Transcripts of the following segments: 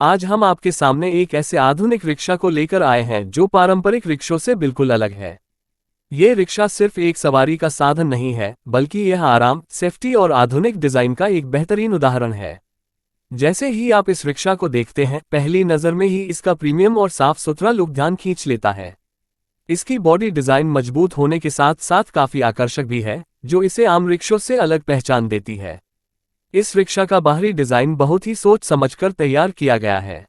आज हम आपके सामने एक ऐसे आधुनिक रिक्शा को लेकर आए हैं जो पारंपरिक रिक्शों से बिल्कुल अलग है। ये रिक्शा सिर्फ एक सवारी का साधन नहीं है, बल्कि यह आराम, सेफ्टी और आधुनिक डिजाइन का एक बेहतरीन उदाहरण है। जैसे ही आप इस रिक्शा को देखते हैं, पहली नज़र में ही इसका प्रीमियम और साफ सुथरा लुक ध्यान खींच लेता है। इसकी बॉडी डिजाइन मजबूत होने के साथ साथ काफी आकर्षक भी है, जो इसे आम रिक्शों से अलग पहचान देती है। इस रिक्शा का बाहरी डिजाइन बहुत ही सोच समझकर तैयार किया गया है।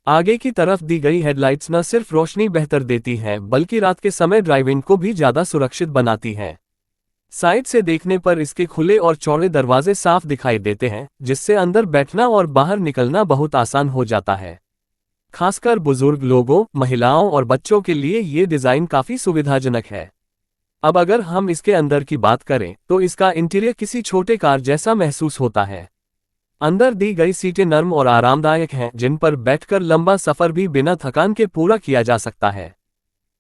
आगे की तरफ दी गई हेडलाइट्स न सिर्फ रोशनी बेहतर देती हैं, बल्कि रात के समय ड्राइविंग को भी ज्यादा सुरक्षित बनाती हैं। साइड से देखने पर इसके खुले और चौड़े दरवाजे साफ दिखाई देते हैं, जिससे अंदर बैठना और बाहर निकलना बहुत आसान हो जाता है। खासकर बुजुर्ग लोगों, महिलाओं और बच्चों के लिए ये डिजाइन काफी सुविधाजनक है। अब अगर हम इसके अंदर की बात करें, तो इसका इंटीरियर किसी छोटे कार जैसा महसूस होता है। अंदर दी गई सीटें नर्म और आरामदायक हैं, जिन पर बैठकर लंबा सफर भी बिना थकान के पूरा किया जा सकता है।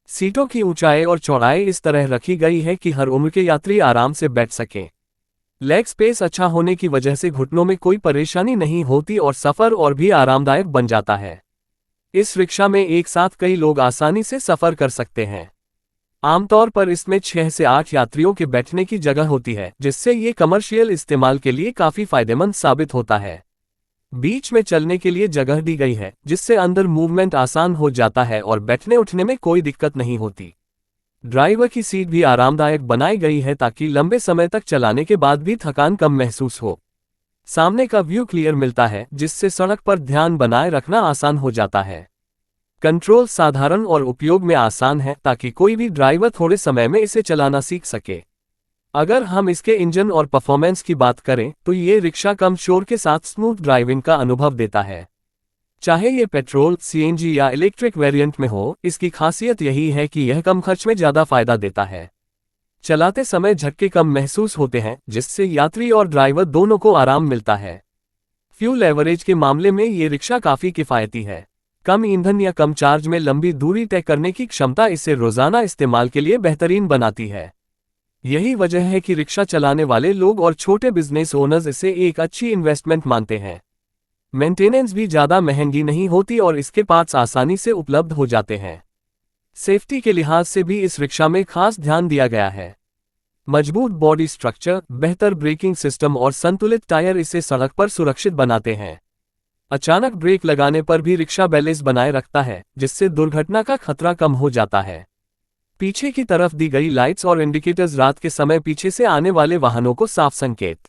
सीटों की ऊंचाई और चौड़ाई इस तरह रखी गई है कि हर उम्र के यात्री आराम से बैठ सकें। लेग स्पेस अच्छा होने की वजह से घुटनों में कोई परेशानी नहीं होती और सफर और भी आरामदायक बन जाता है। इस रिक्शा में एक साथ कई लोग आसानी से सफर कर सकते हैं। आमतौर पर इसमें 6 से 8 यात्रियों के बैठने की जगह होती है, जिससे ये कमर्शियल इस्तेमाल के लिए काफी फायदेमंद साबित होता है। बीच में चलने के लिए जगह दी गई है, जिससे अंदर मूवमेंट आसान हो जाता है और बैठने उठने में कोई दिक्कत नहीं होती। ड्राइवर की सीट भी आरामदायक बनाई गई है ताकि लंबे समय तक चलाने के बाद भी थकान कम महसूस हो। सामने का व्यू क्लियर मिलता है, जिससे सड़क पर ध्यान बनाए रखना आसान हो जाता है। कंट्रोल साधारण और उपयोग में आसान है, ताकि कोई भी ड्राइवर थोड़े समय में इसे चलाना सीख सके। अगर हम इसके इंजन और परफॉर्मेंस की बात करें, तो ये रिक्शा कम शोर के साथ स्मूथ ड्राइविंग का अनुभव देता है। चाहे ये पेट्रोल, सीएनजी या इलेक्ट्रिक वेरिएंट में हो, इसकी खासियत यही है कि यह कम खर्च में ज़्यादा फायदा देता है। चलाते समय झटके कम महसूस होते हैं, जिससे यात्री और ड्राइवर दोनों को आराम मिलता है। फ्यूल एवरेज के मामले में ये रिक्शा काफ़ी किफ़ायती है। कम ईंधन या कम चार्ज में लंबी दूरी तय करने की क्षमता इसे रोजाना इस्तेमाल के लिए बेहतरीन बनाती है। यही वजह है कि रिक्शा चलाने वाले लोग और छोटे बिजनेस ओनर्स इसे एक अच्छी इन्वेस्टमेंट मानते हैं। मेंटेनेंस भी ज़्यादा महंगी नहीं होती और इसके पार्ट्स आसानी से उपलब्ध हो जाते हैं। सेफ्टी के लिहाज से भी इस रिक्शा में खास ध्यान दिया गया है। मजबूत बॉडी स्ट्रक्चर, बेहतर ब्रेकिंग सिस्टम और संतुलित टायर इसे सड़क पर सुरक्षित बनाते हैं। अचानक ब्रेक लगाने पर भी रिक्शा बैलेंस बनाए रखता है, जिससे दुर्घटना का खतरा कम हो जाता है। पीछे की तरफ दी गई लाइट्स और इंडिकेटर्स रात के समय पीछे से आने वाले वाहनों को साफ संकेत